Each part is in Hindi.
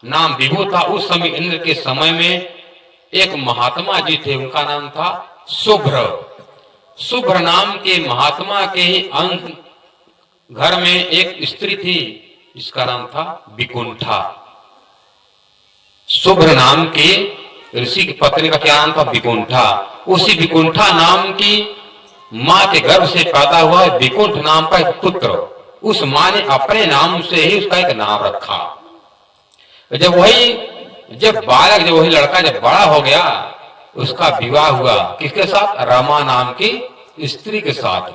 नाम विभु था। उस समय इंद्र के समय में एक महात्मा जी थे, उनका नाम था शुभ्र। शुभ्र नाम के महात्मा के ही अंत घर में एक स्त्री थी, जिसका नाम था विकुंठा। शुभ्र नाम के ऋषि की पत्नी का क्या नाम था? विकुंठा। उसी विकुंठा नाम की मां के गर्भ से पैदा हुआ विकुंठ नाम का एक पुत्र। उस मां ने अपने नाम से ही उसका एक नाम रखा। जब बालक, जब वही लड़का जब बड़ा हो गया, उसका विवाह हुआ किसके साथ? रमा नाम की स्त्री के साथ।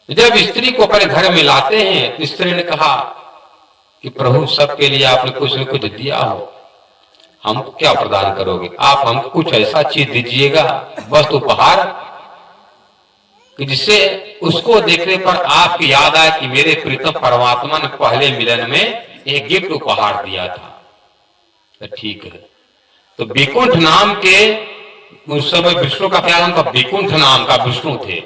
जब स्त्री को अपने घर में लाते हैं तो स्त्री ने कहा कि प्रभु, सबके लिए आपने कुछ न कुछ दिया हो, हमको क्या प्रदान करोगे? आप हमको कुछ ऐसा चीज दीजिएगा, वस्तु उपहार, कि जिससे उसको देखने पर आपकी याद आए कि मेरे प्रीतम परमात्मा ने पहले मिलन में एक गिफ्ट उपहार दिया था। तो ठीक है। तो विकुंठ नाम के उस समय विष्णु का क्या नाम था? विकुंठ नाम का विष्णु थे।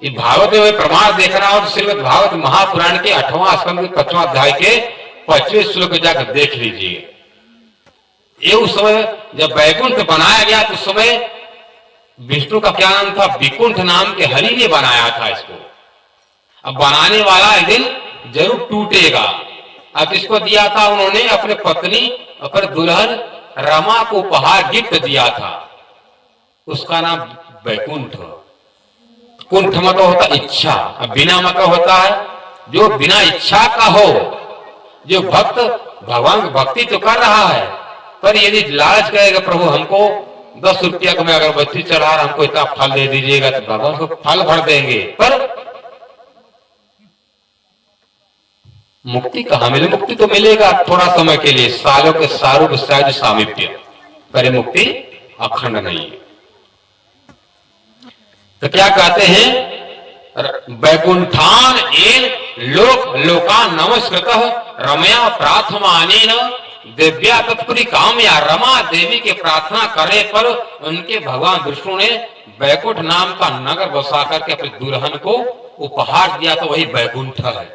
भागवत में प्रमाण देखना हो तो श्रीमद् भागवत महापुराण के 8वां स्कंद 5वां अध्याय के 25वें श्लोक जाकर देख लीजिए। ये उस समय जब वैकुंठ बनाया गया तो उस समय विष्णु का क्या नाम था? विकुंठ नाम के हरि ने बनाया था इसको। अब बनाने वाला एक दिन जरूर टूटेगा। अब इसको दिया था उन्होंने अपने पत्नी, अपने दुल्हन रमा को उपहार गिफ्ट दिया था, उसका नाम वैकुंठ। कुंठ मतलब होता इच्छा, अब बिना मतलब होता है जो बिना इच्छा का हो। जो भक्त भगवान की भक्ति तो कर रहा है, पर यदि लालच करेगा प्रभु हमको 10 रुपया को मैं अगरबत्ती चढ़ा रहा, हमको इतना फल दे दीजिएगा, तो भगवान को फल भर देंगे, पर मुक्ति कहां मिले? मुक्ति तो मिलेगा थोड़ा समय के लिए, सालों के सारूप सहज सामीप्य, पर मुक्ति अखंड नहीं है। तो क्या कहते हैं? वैकुंठान एन लोक लोका नमस्कृत रमया प्रार्थमानेन दिव्या तत्पुरी कामया। रमा देवी के प्रार्थना करने पर उनके भगवान विष्णु ने वैकुंठ नाम का नगर बसा करके अपनी दुल्हन को उपहार दिया, तो वही वैकुंठ है।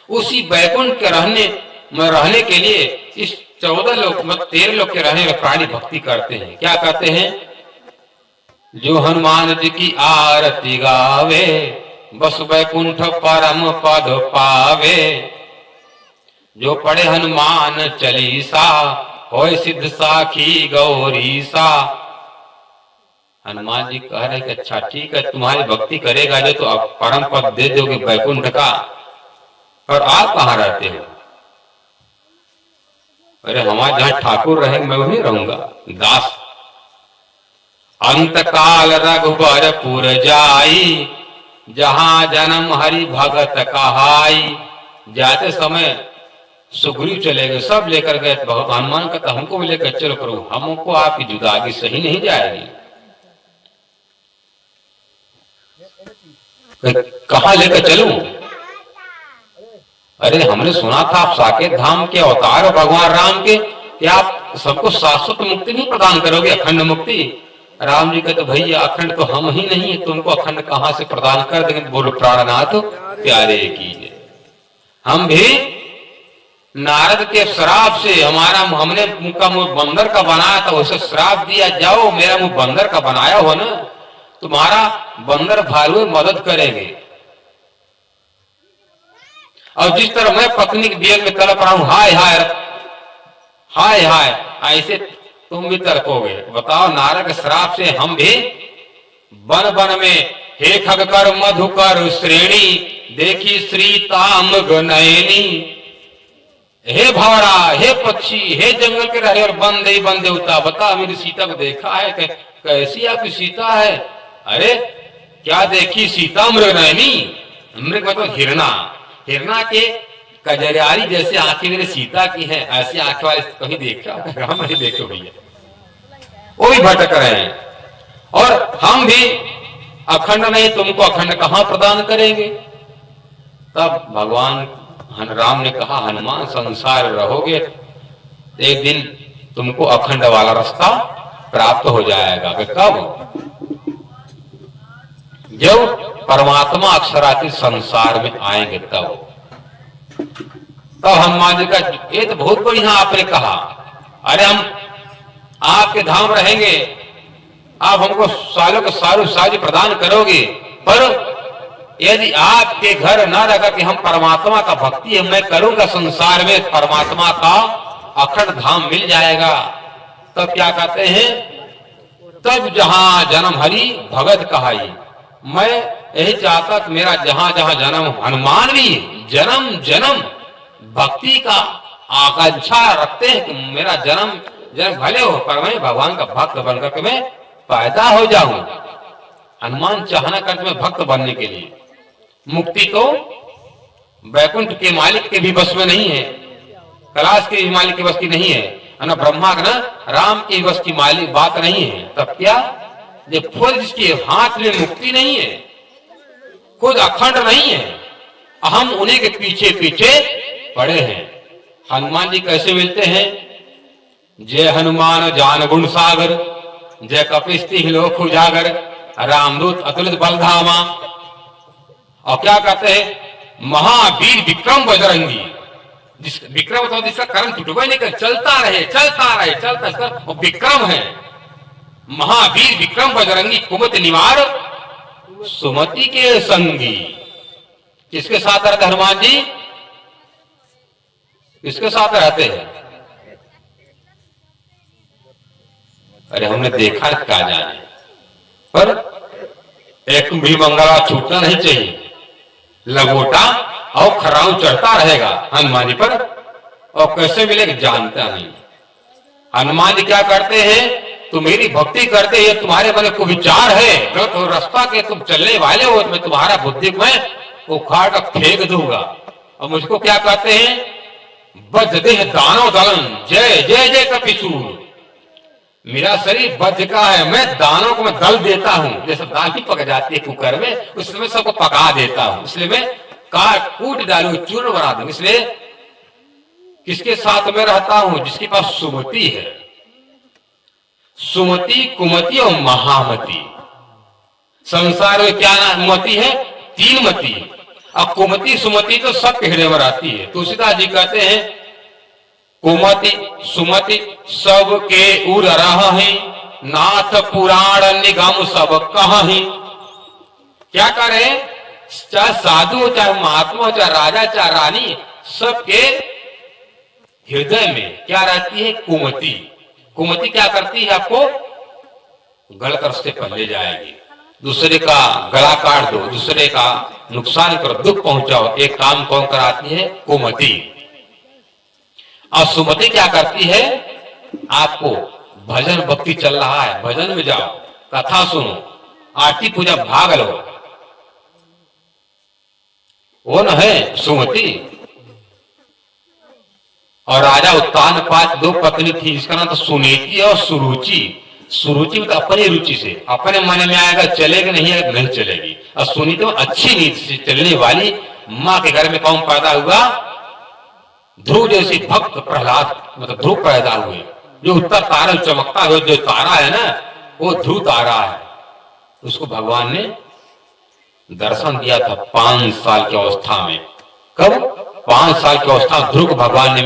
उसी वैकुंठ के रहने के लिए इस 14 लोक मतलब 13 लोक के रहने वाले प्राणी भक्ति करते हैं। क्या कहते हैं? जो हनुमान जी की आरती गावे, बस वैकुंठ परम पद पावे। जो पढ़े हनुमान चालीसा, होय सिद्ध साखी गौरीसा। हनुमान जी कह रहे कि अच्छा ठीक है, तुम्हारी भक्ति करेगा जो तो आप परम पद दे दोगे वैकुंठ का, और आप कहाँ रहते हो? अरे हमारे जहां ठाकुर रहे मैं वहीं रहूंगा, दास। अंत काल रघुबरपुर जाई, जहां जन्म हरि भगत कहाई। जाते समय सुग्रीव चले गए, सब लेकर गए। हनुमान कहता हमको भी लेकर चलो प्रभु, हमको आपकी जुदाई सही नहीं जाएगी। कहां लेकर चलूं? अरे हमने सुना था आप साकेत धाम के अवतार हो भगवान राम के, क्या आप सबको शाश्वत मुक्ति नहीं प्रदान करोगे, अखंड मुक्ति? राम जी कहते भैया अखंड तो हम ही नहीं है, तुमको अखंड कहां से प्रदान कर देंगे? बोलो प्राणनाथ प्यारे की। हम भी नारद के श्राप से हमने मुंह का मुंह बंदर का बनाया था, उसे श्राप दिया, जाओ मेरा मुंह बंदर का बनाया हो ना, तुम्हारा बंदर भालू मदद करेंगे। और जिस तरह मैं पत्नी के वियोग में तड़प रहा हूं, हाय हाय हाय हाय, ऐसे तुम भी तड़पोगे। बताओ, नारद के श्राप से हम भी वन वन में हे खगकर मधुकर श्रेणी, देखी श्री ताम गनयनी। हे भवरा, हे पक्षी, हे जंगल के रहे और बंदे बंदे उता, बता मेरी सीता को देखा है? कैसी आपकी सीता है? अरे क्या देखी सीता? मृगनयनी, मृग मतलब हिरणा। हिरणा के कजरियारी जैसे आंखें मेरी सीता की हैं, ऐसी आंखें वाले कहीं देखा? हम नहीं देखे भैया, वो भी भटक रहे हैं। और हम भी अखंड नहीं, तुमको अखंड कहां प्रदान करेंगे? तब भगवान राम ने कहा हनुमान संसार रहोगे, एक दिन तुमको अखंड वाला रास्ता प्राप्त हो जाएगा। कब? जब परमात्मा अक्षराती संसार में आएंगे तब। तो हनुमान जी का, ये तो बहुत बढ़िया आपने कहा, अरे हम आपके धाम रहेंगे, आप हमको सालों के सालों सारी प्रदान करोगे, पर यदि आपके घर न रह कि हम परमात्मा का भक्ति मैं करूंगा, संसार में परमात्मा का अखंड धाम मिल जाएगा। तब क्या कहते हैं, तब जहां जन्म हरि भगत कहाई। मैं यही चाहता कि मेरा जहां जहां जन्म, हनुमान भी जन्म जन्म भक्ति का आकांक्षा रखते हैं कि मेरा जन्म भले हो, पर मैं भगवान का भक्त बनकर के मैं पैदा हो जाऊं। हनुमान चाहना करते मैं भक्त बनने के लिए। मुक्ति तो वैकुंठ के मालिक के भी बस में नहीं है, कैलाश के मालिक के बस की नहीं है, न ब्रह्मा का, न राम के बस की मालिक बात नहीं है। तब क्या, जब खुद जिसके हाथ में मुक्ति नहीं है, खुद अखंड नहीं है, हम उन्हीं के पीछे पीछे पड़े हैं। हनुमान जी कैसे मिलते हैं, जय हनुमान ज्ञान गुण सागर, जय कपिस्ति लोक उजागर, रामदूत अतुलित बलधामा। और क्या कहते हैं, महावीर विक्रम बजरंगी, जिस विक्रम तो जिसका कर्म टूटवा नहीं कर, चलता रहे चलता रहे चलता, इसका वो विक्रम है। महावीर विक्रम बजरंगी, कुमति निवार सुमति के संगी। किसके साथ रहते हनुमान जी, किसके साथ रहते हैं? अरे हमने देखा क्या जाने, पर एक भी मंगला छूटना नहीं चाहिए। लंगोटा और खराउ चढ़ता रहेगा हनुमान जी पर, और कैसे मिलेगा जानता नहीं। हनुमान जी क्या करते हैं, तुम मेरी भक्ति करते हैं, तुम्हारे मन को विचार है गलत तो रास्ता के तुम चलने वाले हो, तो मैं तुम्हारा बुद्धि में उखाड़ कर फेंक दूंगा। और मुझको क्या कहते हैं, बद्ध देह दानव दलन, जय जय जय कपिसूर। मेरा शरीर बद्ध का है, मैं दानों को मैं दल देता हूं, जैसे दाल ही पक जाती है कुकर में, उस समय सबको पका देता हूं, इसलिए मैं काट कूट डालू, चूर्ण बना दूं। इसलिए किसके साथ में रहता हूं, जिसके पास सुमति है। सुमति, कुमति और महामति। संसार में क्या मति है, तीन मति। अब कुमति सुमति तो सबके हृदय में रहती है। तुलसीदास जी कहते हैं, कुमति सुमति सबके उर रही, नाथ पुराण निगम सब कहीं। क्या करे, चाहे साधु हो, चाहे महात्मा हो, चाहे राजा, चाहे रानी, सबके हृदय में क्या रहती है, कुमति। कुमति क्या करती है, आपको गलत रास्ते पर ले जाएगी। दूसरे का गला काट दो, दूसरे का नुकसान करो, दुख पहुंचाओ, एक काम कौन कराती है, कुमति। और सुमति क्या करती है, आपको भजन भक्ति चल रहा है, भजन में जाओ, कथा सुनो, आरती पूजा भाग लो, वो न है सुमति। और राजा उत्तानपाद दो पत्नी थी, जिसका नाम था सुनीति और सुरुचि। सुरुचि मतलब अपनी रुचि से, अपने मन में आएगा चलेगी, नहीं आएगा नहीं चलेगी। और सुनीति में अच्छी नीति से चलने वाली। माँ के घर में कौन पैदा हुआ, ध्रुव जैसी भक्त प्रहलाद, मतलब ध्रुव पैदा हुए। जो उत्तर तारा चमकता हुआ जो तारा है ना, वो ध्रुव तारा है। उसको भगवान ने दर्शन दिया था 5 साल की अवस्था में। कब, 5 साल की अवस्था ध्रुव को भगवान ने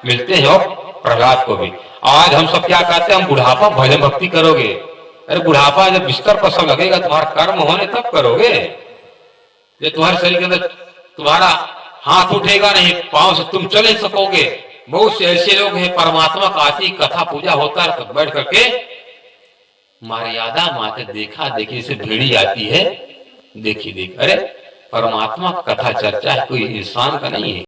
मिलते हैं, और प्रहलाद को भी। आज हम सब क्या कहते हैं, हम बुढ़ापा भजन भक्ति करोगे। अरे बुढ़ापा जब बिस्तर पर सब लगेगा, तुम्हारा कर्म होने तब करोगे। ये तुम्हारे शरीर के अंदर तुम्हारा हाथ उठेगा नहीं, पांव से तुम चल नहीं सकोगे। बहुत से ऐसे लोग हैं, परमात्मा का आती कथा पूजा होता है, तो बैठ करके मर्यादा माते देखा देखी से भेड़ी आती है, देखी देख, अरे परमात्मा कथा चर्चा है, कोई इंसान का नहीं है।